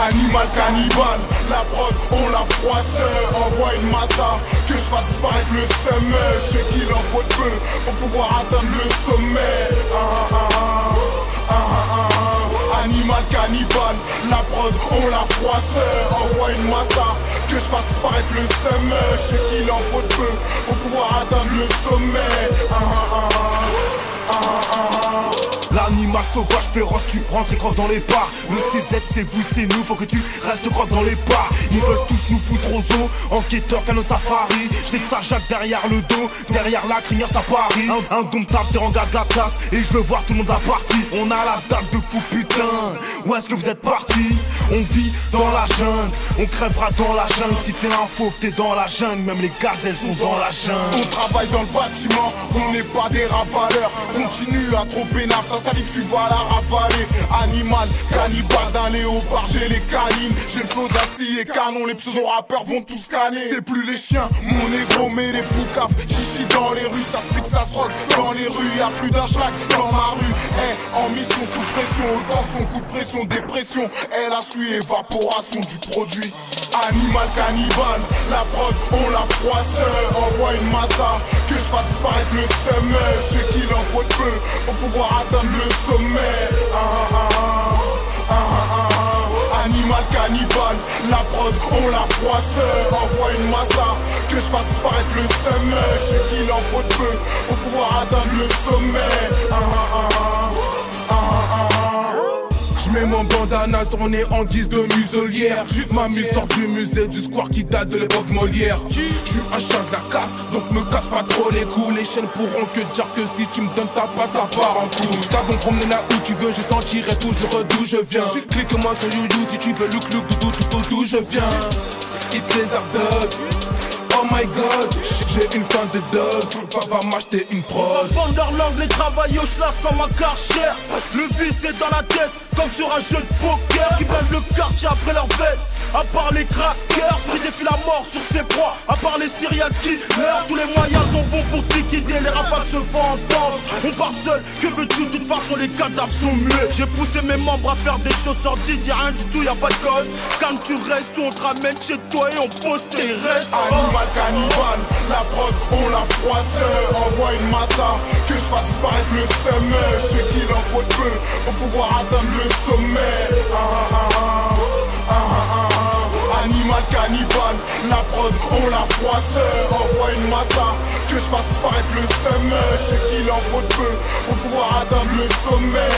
Animal cannibale, la prod, on la froisse. Envoie une massa, que je fasse disparaître le sommet. Je sais qu'il en faut peu pour pouvoir atteindre le sommet. Animal cannibale, la prod, on la froisse. Envoie une massa, que je fasse disparaître le sommet. Je sais qu'il en faut peu pour pouvoir atteindre le sommet. L'animal sauvage féroce, tu rentres et croques dans les bars. Le CZ c'est vous, c'est nous, faut que tu restes croque dans les bars. Ils veulent tous nous foutre aux os, enquêteurs, canon safari. J'sais que ça jacque derrière le dos, derrière la crinière ça parie. Un domptable, t'es en garde de la classe, et je veux voir tout le monde à partie. On a la dalle de fou putain, où est-ce que vous êtes partis? On vit dans la jungle, on crèvera dans la jungle. Si t'es un fauve, t'es dans la jungle, même les gazelles sont dans la jungle. On travaille dans le bâtiment, on n'est pas des ravaleurs. Continue à tromper naf, ta salive tu vas la ravaler. Animal, cannibale, d'un léopard, j'ai les canines. J'ai le flot d'acier et canon, les pseudo-rappeurs vont tous scanner. C'est plus les chiens, mon négro, mais les poucaves. Chichi dans les rues, ça se pique, ça se drogue. Dans les rues, y'a plus d'un schlag dans ma rue. En mission sous pression, autant son coup de pression, dépression. Elle a su évaporation du produit. Animal cannibale, la prod, on la froisse. Envoie une massa, que je fasse disparaître le sommet. Je sais qu'il en faut peu pour pouvoir atteindre le sommet. Animal cannibale, la prod, on la froisse. Envoie une massa, que je fasse disparaître le sommet. Je sais qu'il en faut peu pour pouvoir atteindre le sommet. J'mets mon bandana sur mon nez en guise de muselière. M'amuse sort du musée du square qui date de l'époque Molière. J'suis un chien de la casse, donc me casse pas trop les coups. Les chaînes pourront que dire que si tu me donnes ta passe, ça part en couille. T'as bon promener là où tu veux, je sentirai toujours d'où je viens. Clique-moi sur YouTube si tu veux look d'où je viens. Hit les ardocs. Oh my god, j'ai une fan de dog, va m'acheter une prod. Vendre langue, les travailleurs, je lâche comme un Karcher. Le vice est dans la tête, comme sur un jeu de poker. Qui prennent le quartier après leur bête. À part les crackers, qui défient la mort sur ses proies. À part les serial killers, tous les moyens sont bons pour liquider. Les rafales se font entendre. On part seul, que veux-tu? De toute façon, les cadavres sont muets. J'ai poussé mes membres à faire des choses sordides. Y'a rien du tout, y'a pas de code. Quand tu restes, on te ramène chez toi et on pose tes restes. Animal cannibale, la prod, on la froisse. Envoie une massa, que je fasse disparaître le sommet. Je sais qu'il en faut peu pour pouvoir atteindre le sommet. Animal cannibale, la prod, on la froisse. Envoie une massa, que je fasse disparaître le sommet. Je sais qu'il en faut peu pour pouvoir atteindre le sommet.